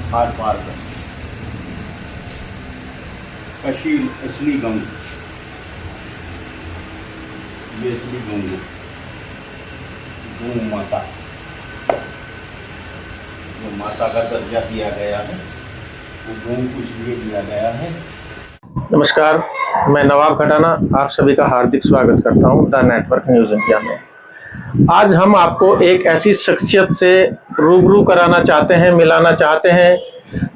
हार पार कर असली गंग, ये असली गंग गौ माता, जो माता का दर्जा दिया गया है वो गौ को इसलिए दिया गया है। नमस्कार, मैं नवाब खटाना आप सभी का हार्दिक स्वागत करता हूं द नेटवर्क न्यूज इंडिया में। आज हम आपको एक ऐसी शख्सियत से रूबरू कराना चाहते हैं, मिलाना चाहते हैं,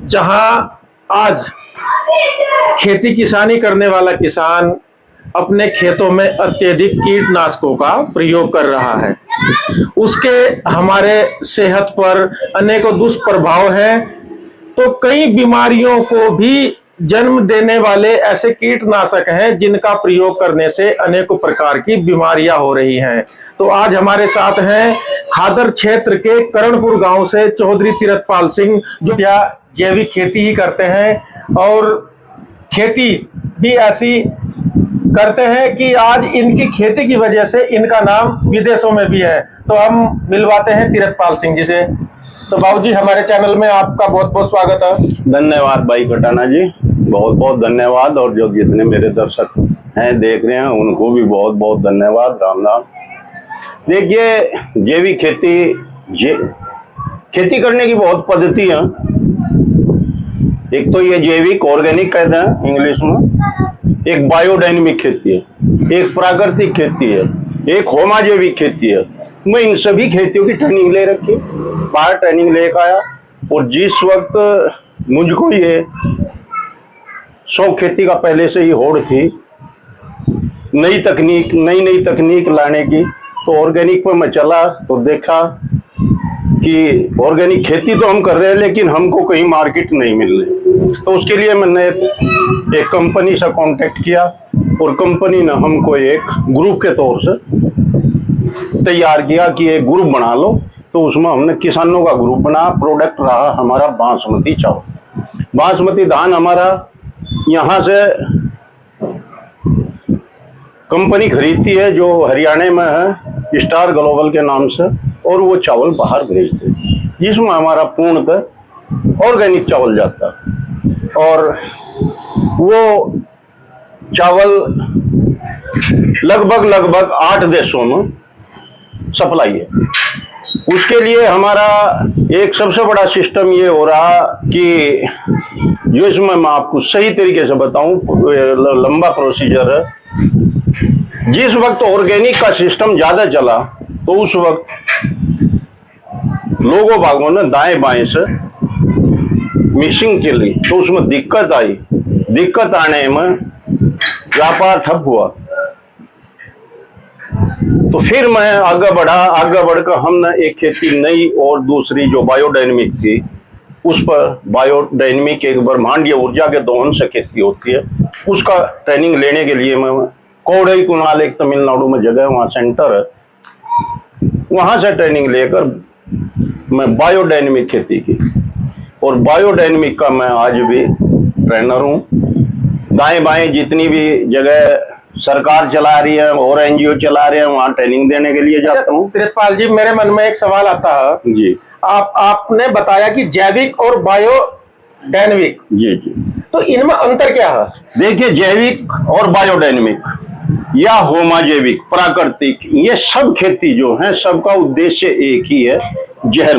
जहां आज खेती किसानी करने वाला किसान अपने खेतों में अत्यधिक कीटनाशकों का प्रयोग कर रहा है। उसके हमारे सेहत पर अनेकों दुष्प्रभाव हैं। तो कई बीमारियों को भी जन्म देने वाले ऐसे कीटनाशक हैं जिनका प्रयोग करने से अनेकों प्रकार की बीमारियां हो रही हैं। तो आज हमारे साथ हैं खादर क्षेत्र के करणपुर गांव से चौधरी तीरथपाल सिंह, जो जैविक खेती ही करते हैं और खेती भी ऐसी करते हैं कि आज इनकी खेती की वजह से इनका नाम विदेशों में भी है। तो हम मिलवाते हैं तीरथपाल सिंह जी से। तो बाबूजी, हमारे चैनल में आपका बहुत बहुत स्वागत है। धन्यवाद भाई खटाना जी, बहुत बहुत धन्यवाद। और जो जितने मेरे दर्शक हैं देख रहे हैं उनको भी बहुत बहुत धन्यवाद, राम राम। देखिए, जैविक खेती करने की बहुत पद्धति है। एक तो ये जैविक ऑर्गेनिक कहते हैं इंग्लिश में, एक बायोडायनेमिक खेती है, एक प्राकृतिक खेती है, एक होमा जैविक खेती है। मैं इन सभी खेतियों की ट्रेनिंग ले रखी, बाहर ट्रेनिंग लेकर आया। और जिस वक्त मुझको ये शौक खेती का पहले से ही होड़ थी, नई नई तकनीक लाने की, तो ऑर्गेनिक पर मैं चला तो देखा कि ऑर्गेनिक खेती तो हम कर रहे हैं लेकिन हमको कहीं मार्केट नहीं मिल रही। तो उसके लिए मैंने एक कंपनी से कांटेक्ट किया और कंपनी ने हमको एक ग्रुप के तौर से तैयार किया कि एक ग्रुप बना लो। तो उसमें हमने किसानों का ग्रुप बना। प्रोडक्ट रहा हमारा बासमती चावल। बासमती धान हमारा यहाँ से कंपनी खरीदती है जो हरियाणा में है, स्टार ग्लोबल के नाम से, और वो चावल बाहर भेजते हैं, जिसमें हमारा पूर्णतः ऑर्गेनिक चावल जाता है। और वो चावल लगभग 8 देशों में सप्लाई है। उसके लिए हमारा एक सबसे बड़ा सिस्टम ये हो रहा कि जो इसमें मैं आपको सही तरीके से बताऊं, लंबा प्रोसीजर है। जिस वक्त ऑर्गेनिक का सिस्टम ज्यादा चला तो उस वक्त लोगों बागों ने दाएं बाएं से मिक्सिंग चली, तो उसमें दिक्कत आई। दिक्कत आने में व्यापार ठप हुआ। तो फिर मैं आगे बढ़कर हमने एक खेती नई और दूसरी जो बायोडायनेमिक थी, उस पर बायोडायनेमिक एक ब्रह्मांडीय ऊर्जा के दोहन से खेती होती है, उसका ट्रेनिंग लेने के लिए मैं कोडई कुनाल, एक तमिलनाडु में जगह, वहाँ सेंटर है, वहां से ट्रेनिंग लेकर मैं बायोडायनेमिक खेती की। और बायोडायनेमिक का मैं आज भी ट्रेनर हूँ। दाएं बाएं जितनी भी जगह सरकार चला रही है और एनजीओ चला रहे हैं, वहाँ ट्रेनिंग देने के लिए जाता हूँ। तीरथपाल जी, मेरे मन में एक सवाल आता है जी। आपने बताया कि जैविक और बायोडायनेमिक, जी जी, तो इनमें अंतर क्या है? देखिए, जैविक और बायोडायनेमिक या होमा जैविक, प्राकृतिक, ये सब खेती जो है सबका उद्देश्य एक ही है, जहर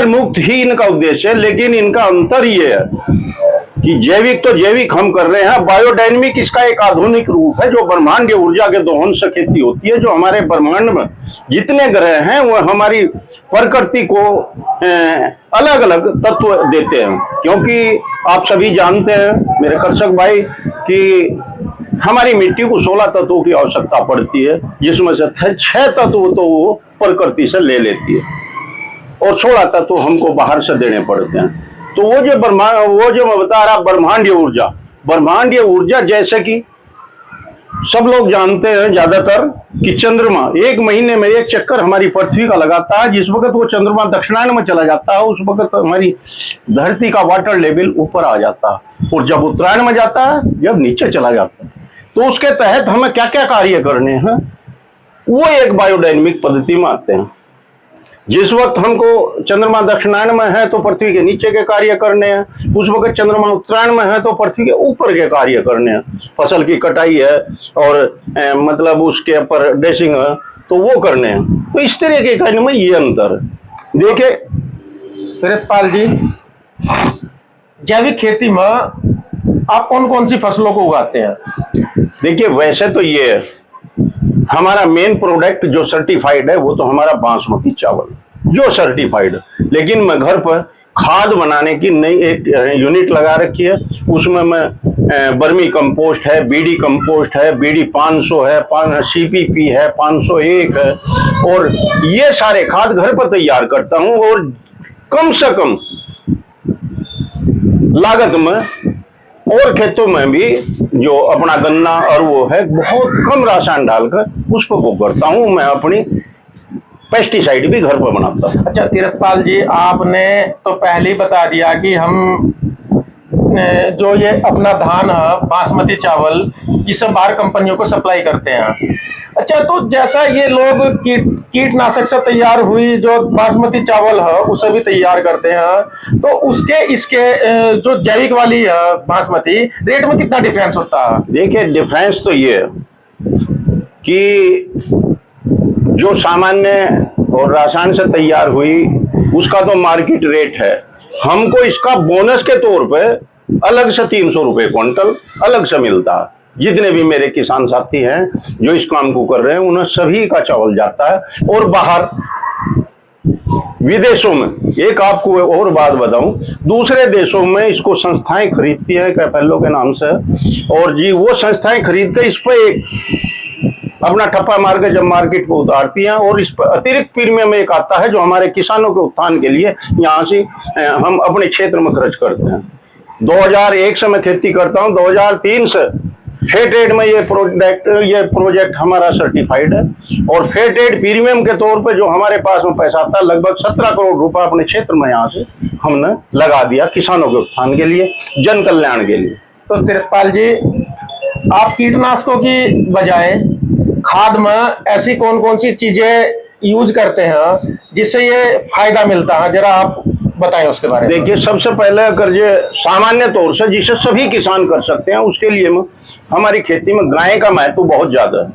मुक्त ही इनका उद्देश्य है। लेकिन इनका अंतर ये है कि जैविक तो जैविक हम कर रहे हैं, बायोडायनेमिक इसका एक आधुनिक रूप है जो ब्रह्मांडीय ऊर्जा के दोहन से खेती होती है। जो हमारे ब्रह्मांड में जितने ग्रह हैं वो हमारी प्रकृति को अलग अलग तत्व देते हैं। क्योंकि आप सभी जानते हैं मेरे कर्षक भाई कि हमारी मिट्टी को 16 तत्वों की आवश्यकता पड़ती है, जिसमें से 6 तत्व तो वो प्रकृति से ले लेती है और 16 तत्व हमको बाहर से देने पड़ते हैं। तो वो जो मैं बता रहा ब्रह्मांडीय ऊर्जा, जैसे कि सब लोग जानते हैं ज्यादातर कि चंद्रमा 1 महीने में एक चक्कर हमारी पृथ्वी का लगाता है। जिस वक्त वो चंद्रमा दक्षिणायन में चला जाता है उस वक्त हमारी धरती का वाटर लेवल ऊपर आ जाता है, और जब उत्तरायण में जाता है, जब नीचे चला जाता है। तो उसके तहत हमें क्या क्या कार्य करने हैं वो एक बायोडायनेमिक पद्धति में आते हैं। जिस वक्त हमको चंद्रमा दक्षिणायन में है तो पृथ्वी के नीचे के कार्य करने हैं, उस वक्त चंद्रमा उत्तरायण में है तो पृथ्वी के ऊपर के कार्य करने हैं। फसल की कटाई है और मतलब उसके ऊपर ड्रेसिंग है तो वो करने हैं। तो इस तरह के कहने में ये अंतर है। देखिए तीरथपाल जी, जैविक खेती में आप कौन कौन सी फसलों को उगाते हैं? देखिए वैसे तो ये है, हमारा मेन प्रोडक्ट जो सर्टिफाइड है वो तो हमारा बासमती चावल जो सर्टिफाइड है। लेकिन मैं घर पर खाद बनाने की नई एक यूनिट लगा रखी है। उसमें मैं बर्मी कंपोस्ट है, बीडी कंपोस्ट है, बीडी 500 है, CPP है, 501 है, और ये सारे खाद घर पर तैयार करता हूं और कम से कम लागत में और खेतों में भी जो अपना गन्ना और वो है बहुत कम रासायन डालकर पुष्प को करता हूं। मैं अपनी पेस्टिसाइड भी घर पर बनाता हूं। अच्छा तीरथपाल जी, आपने तो पहले ही बता दिया कि हम जो ये अपना धान है बासमती चावल ये सब बाहर कंपनियों को सप्लाई करते हैं। अच्छा, तो जैसा ये लोग कीटनाशक से तैयार हुई जो बासमती चावल है उसे भी तैयार करते हैं, तो उसके इसके जो जैविक वाली है बासमती रेट में कितना डिफरेंस होता है? देखिए डिफरेंस तो ये है कि जो सामान्य और रासायन से तैयार हुई उसका तो मार्केट रेट है। हमको इसका बोनस के तौर पे अलग से 300 रुपए क्विंटल अलग से मिलता है। जितने भी मेरे किसान साथी हैं जो इस काम को कर रहे हैं उन्हें सभी का चावल जाता है। और बाहर विदेशों में एक आपको और बात बताऊं, दूसरे देशों में इसको संस्थाएं खरीदती हैं कैपेलो के नाम से, और जी वो संस्थाएं खरीद के इस पर एक अपना ठप्पा मार के जब मार्केट को उतारती हैं और इस पर अतिरिक्त प्रीमियम एक आता है जो हमारे किसानों के उत्थान के लिए यहाँ से हम अपने क्षेत्र में खर्च करते हैं। 2001 से मैं खेती करता हूँ, 2003 से फेयर ट्रेड में ये प्रोजेक्ट हमारा सर्टिफाइड है, और फेयर ट्रेड प्रीमियम के तौर पे जो हमारे पास में पैसा आता है लगभग 17 करोड़ रुपए अपने क्षेत्र में यहाँ से हमने लगा दिया किसानों के उत्थान के लिए, जन कल्याण के लिए। तो तीरथपाल जी, आप कीटनाशकों की बजाय खाद में ऐसी कौन कौन सी चीजें यूज करते हैं जिससे ये फायदा मिलता है, जरा आप बताएं उसके बारे में। देखिए सबसे पहले अगर ये सामान्य तौर से जिसे सभी किसान कर सकते हैं उसके लिए हमारी खेती में गाय का महत्व बहुत ज्यादा है।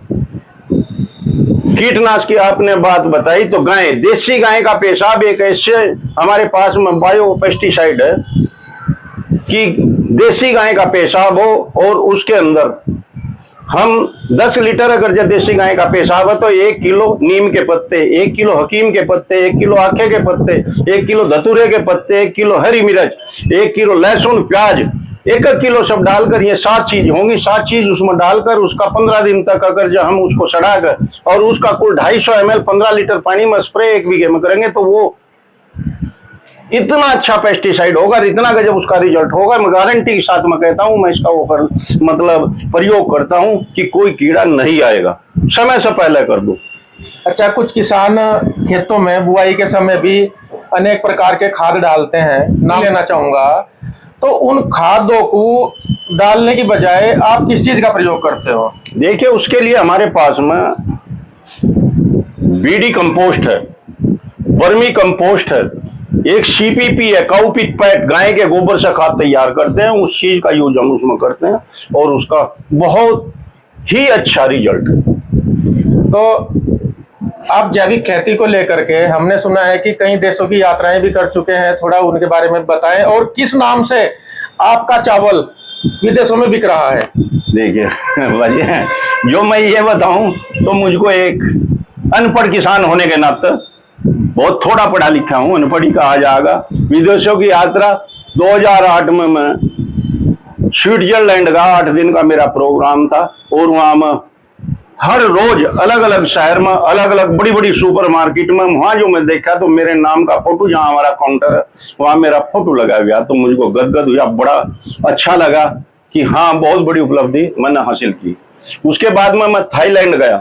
कीटनाशक की आपने बात बताई तो गाय, देसी गाय का पेशाब एक ऐसे हमारे पास में बायो पेस्टिसाइड है कि देसी गाय का पेशाब हो और उसके अंदर हम 10 लीटर अगर जो देसी गाय का पेशाब है तो 1 किलो नीम के पत्ते, 1 किलो हकीम के पत्ते, 1 किलो आखे के पत्ते, 1 किलो धतूरे के पत्ते, 1 किलो हरी मिर्च, 1 किलो लहसुन प्याज, 1 किलो सब डालकर ये 7 चीज होंगी। 7 चीज उसमें डालकर उसका 15 दिन तक अगर जो हम उसको सड़ाकर और उसका कुल 250 ml 15 लीटर पानी में स्प्रे 1 बीघे में करेंगे तो वो इतना अच्छा पेस्टिसाइड होगा, इतना गजब उसका रिजल्ट होगा। मैं गारंटी के साथ में कहता हूं, मैं इसका मतलब प्रयोग करता हूं कि कोई कीड़ा नहीं आएगा, समय से पहले कर दो। अच्छा, कुछ किसान खेतों में बुआई के समय भी अनेक प्रकार के खाद डालते हैं, नाम लेना चाहूंगा, तो उन खादों को डालने की बजाय आप किस चीज का प्रयोग करते हो? देखिए उसके लिए हमारे पास में बीडी कंपोस्ट है, वर्मी कंपोस्ट है, एक CPP है, काउपिट पैट, गाय के गोबर से खाद तैयार करते हैं, उस चीज का यूज हम उसमें करते हैं और उसका बहुत ही अच्छा रिजल्ट है। तो आप जैविक खेती को लेकर के हमने सुना है कि कई देशों की यात्राएं भी कर चुके हैं, थोड़ा उनके बारे में बताएं और किस नाम से आपका चावल विदेशों में बिक रहा है? देखिए वजह जो मैं ये बताऊं तो मुझको एक अनपढ़ किसान होने के नाते, बहुत थोड़ा पढ़ा लिखा हूं, अनपढ़ ही कहा जाएगा। विदेशों की यात्रा 2008 में मैं स्विट्जरलैंड का 8 दिन का मेरा प्रोग्राम था और वहां में हर रोज अलग अलग शहर में अलग अलग बड़ी बड़ी सुपर मार्केट में वहां जो मैं देखा तो मेरे नाम का फोटो, जहां हमारा काउंटर है वहां मेरा फोटो लगा गया तो मुझको गदगद हुआ, बड़ा अच्छा लगा कि हाँ बहुत बड़ी उपलब्धि मैंने हासिल की। उसके बाद में मैं थाईलैंड गया,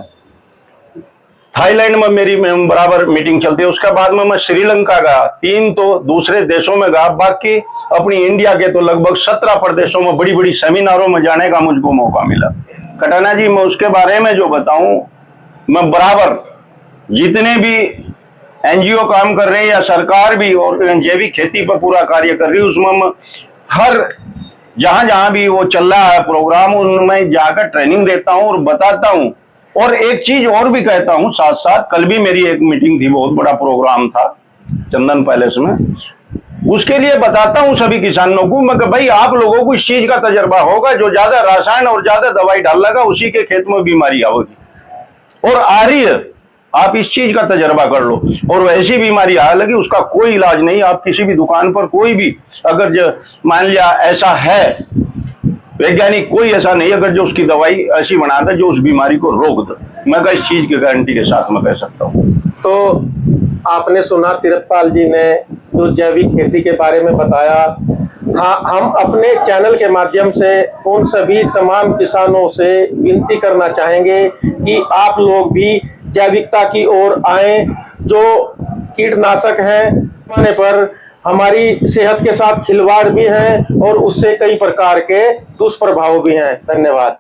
थाईलैंड में मेरी बराबर मीटिंग चलती है। उसके बाद में मैं श्रीलंका गया, 3 तो दूसरे देशों में गया, बाकी अपनी इंडिया के तो लगभग 17 प्रदेशों में बड़ी बड़ी सेमिनारों में जाने का मुझको मौका मिला। कटाना जी, मैं उसके बारे में जो बताऊं, मैं बराबर जितने भी एनजीओ काम कर रहे हैं या सरकार भी और जैविक खेती पर पूरा कार्य कर रही है, उसमें हम हर जहां जहां भी वो चल रहा है प्रोग्राम, उनमें जाकर ट्रेनिंग देता हूं और बताता हूं। और एक चीज और भी कहता हूं साथ साथ, कल भी मेरी एक मीटिंग थी, बहुत बड़ा प्रोग्राम था चंदन पैलेस में, उसके लिए बताता हूं सभी किसानों को, मगर भाई आप लोगों को इस चीज का तजर्बा होगा, जो ज्यादा रसायन और ज्यादा दवाई डाल लगा उसी के खेत में बीमारी आएगी और आ रही है। आप इस चीज का तजर्बा कर लो। और वैसी बीमारी आ लगी उसका कोई इलाज नहीं। आप किसी भी दुकान पर कोई भी अगर मान लिया ऐसा है, वैज्ञानिक कोई ऐसा नहीं अगर जो उसकी दवाई ऐसी बना दे जो उस बीमारी को रोक दे। मैं इस चीज की गारंटी के साथ मैं कह सकता हूँ। तो आपने सुना तीरथपाल जी ने जो जैविक खेती के बारे में बताया। हाँ, हम अपने चैनल के माध्यम से उन सभी तमाम किसानों से विनती करना चाहेंगे कि आप लोग भी जैविकता की ओर आए। जो कीटनाशक हैं पैमाने पर हमारी सेहत के साथ खिलवाड़ भी है और उससे कई प्रकार के दुष्प्रभाव भी हैं। धन्यवाद।